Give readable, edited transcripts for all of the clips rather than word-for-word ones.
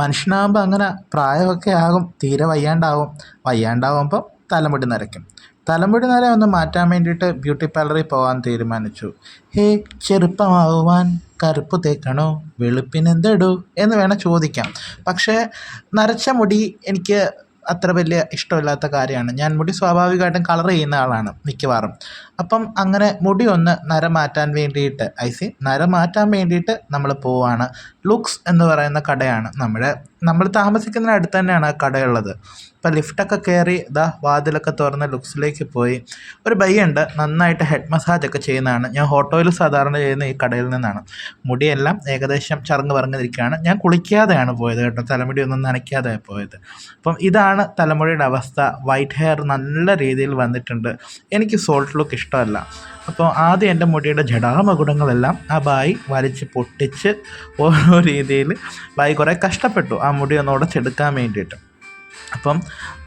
മനുഷ്യനാകുമ്പോൾ അങ്ങനെ പ്രായമൊക്കെ ആകും, തീരെ വയ്യാണ്ടാവും. വയ്യാണ്ടാവുമ്പോൾ തലമുടി നരയ്ക്കും. തലമുടി നര ഒന്ന് മാറ്റാൻ വേണ്ടിയിട്ട് ബ്യൂട്ടി പാർലറിൽ പോകാൻ തീരുമാനിച്ചു. ഹേ, ചെറുപ്പമാവുവാൻ കറുപ്പ് തേക്കണോ, വെളുപ്പിനെന്തെടോ എന്ന് വേണം ചോദിക്കാം. പക്ഷേ നരച്ച മുടി എനിക്ക് അത്ര വലിയ ഇഷ്ടമില്ലാത്ത കാര്യമാണ്. ഞാൻ മുടി സ്വാഭാവികമായിട്ടും കളർ ചെയ്യുന്ന ആളാണ് മിക്കവാറും. അപ്പം അങ്ങനെ മുടി ഒന്ന് നര മാറ്റാൻ വേണ്ടിയിട്ട് നര മാറ്റാൻ വേണ്ടിയിട്ട് നമ്മൾ പോവാണ്. ലുക്സ് എന്ന് പറയുന്ന കടയാണ് നമ്മൾ താമസിക്കുന്നതിന് അടുത്ത് തന്നെയാണ് ആ കടയുള്ളത്. ഇപ്പം ലിഫ്റ്റൊക്കെ കയറി വാതിലൊക്കെ തുറന്ന് ലുക്സിലേക്ക് പോയി. ഒരു ബയ്യുണ്ട്, നന്നായിട്ട് ഹെഡ് മസാജൊക്കെ ചെയ്യുന്നതാണ്. ഞാൻ ഓട്ടോയിൽ സാധാരണ ചെയ്യുന്ന ഈ കടയിൽ നിന്നാണ്. മുടിയെല്ലാം ഏകദേശം ചറങ്ങ് പറഞ്ഞിരിക്കുകയാണ്. ഞാൻ കുളിക്കാതെയാണ് പോയത് കേട്ടോ, തലമുടി ഒന്നും നനയ്ക്കാതെ പോയത്. അപ്പം ഇതാണ് തലമുടിയുടെ അവസ്ഥ. വൈറ്റ് ഹെയർ നല്ല രീതിയിൽ വന്നിട്ടുണ്ട്. എനിക്ക് സോൾട്ട് ലുക്ക് ഇഷ്ടമല്ല. അപ്പോൾ ആദ്യം എൻ്റെ മുടിയുടെ ജടാമകുടങ്ങളെല്ലാം ആ ബായി വലിച്ച് പൊട്ടിച്ച് ഓരോ രീതിയിൽ ബായി കുറേ കഷ്ടപ്പെട്ടു ആ മുടി ഒന്ന് ഉടച്ചെടുക്കാൻ വേണ്ടിയിട്ട്. അപ്പം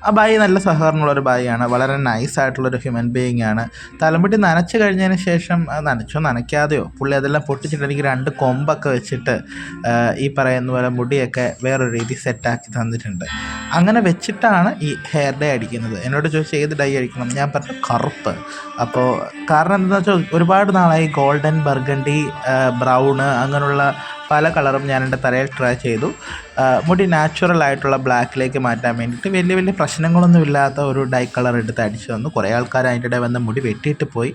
ആ ബായി നല്ല സഹകരണമുള്ളൊരു ബായിയാണ്, വളരെ നൈസായിട്ടുള്ളൊരു ഹ്യൂമൻ ബീയിങ് ആണ്. തലമുടി നനച്ച് കഴിഞ്ഞതിന് ശേഷം നനച്ചോ നനയ്ക്കാതെയോ പുള്ളി അതെല്ലാം പൊട്ടിച്ചിട്ട് എനിക്ക് 2 കൊമ്പൊക്കെ വെച്ചിട്ട് ഈ പറയുന്ന പോലെ മുടിയൊക്കെ വേറൊരു രീതി സെറ്റാക്കി തന്നിട്ടുണ്ട്. അങ്ങനെ വെച്ചിട്ടാണ് ഈ ഹെയർ ഡേ അടിക്കുന്നത്. എന്നോട് ചോദിച്ചാൽ ഏത് ഡൈ അടിക്കണം, ഞാൻ പറഞ്ഞു കറുപ്പ്. അപ്പോൾ കാരണം എന്താണെന്ന് വെച്ചാൽ ഒരുപാട് നാളായി ഗോൾഡൻ, ബർഗണ്ടി, ബ്രൗണ് അങ്ങനെയുള്ള പല കളറും ഞാൻ എൻ്റെ തലയിൽ ട്രൈ ചെയ്തു. മുടി നാച്ചുറലായിട്ടുള്ള ബ്ലാക്കിലേക്ക് മാറ്റാൻ വേണ്ടിയിട്ട് വലിയ പ്രശ്നങ്ങളൊന്നും ഇല്ലാത്ത ഒരു ഡൈ കളർ എടുത്ത് അടിച്ചു തന്നു. കുറേ ആൾക്കാർ അതിൻ്റെ ഇടയിൽ വന്ന് മുടി വെട്ടിയിട്ട് പോയി.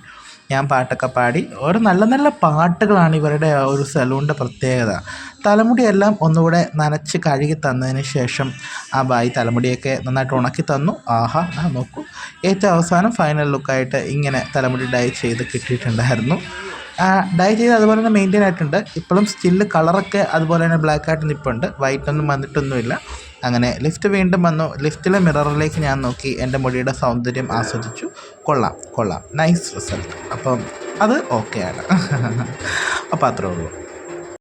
ഞാൻ പാട്ടൊക്കെ പാടി. ഒരു നല്ല പാട്ടുകളാണ് ഇവരുടെ ഒരു സലൂണിൻ്റെ പ്രത്യേകത. തലമുടിയെല്ലാം ഒന്നുകൂടെ നനച്ച് കഴുകി തന്നതിന് ശേഷം ആ ബായി തലമുടിയൊക്കെ നന്നായിട്ട് ഉണക്കി തന്നു. ആഹാ, നോക്കൂ, ഏറ്റവും അവസാനം ഫൈനൽ ലുക്കായിട്ട് ഇങ്ങനെ തലമുടി ഡൈ ചെയ്ത് കിട്ടിയിട്ടുണ്ടായിരുന്നു. ഡൈ ചെയ്ത് അതുപോലെ തന്നെ മെയിൻറ്റെയിൻ ആയിട്ടുണ്ട്. ഇപ്പോഴും സ്റ്റില്ല് കളറൊക്കെ അതുപോലെ തന്നെ ബ്ലാക്ക് ആയിട്ട് നിൽപ്പുണ്ട്. വൈറ്റൊന്നും വന്നിട്ടൊന്നുമില്ല. അങ്ങനെ ലിഫ്റ്റ് വീണ്ടും വന്നു. ലിഫ്റ്റിലെ മിററിലേക്ക് ഞാൻ നോക്കി, എൻ്റെ മുടിയുടെ സൗന്ദര്യം ആസ്വദിച്ചു. കൊള്ളാം, നൈസ് റിസൾട്ട്. അപ്പം അത് ഓക്കെയാണ്. അപ്പോൾ അത്രേ ഉള്ളൂ.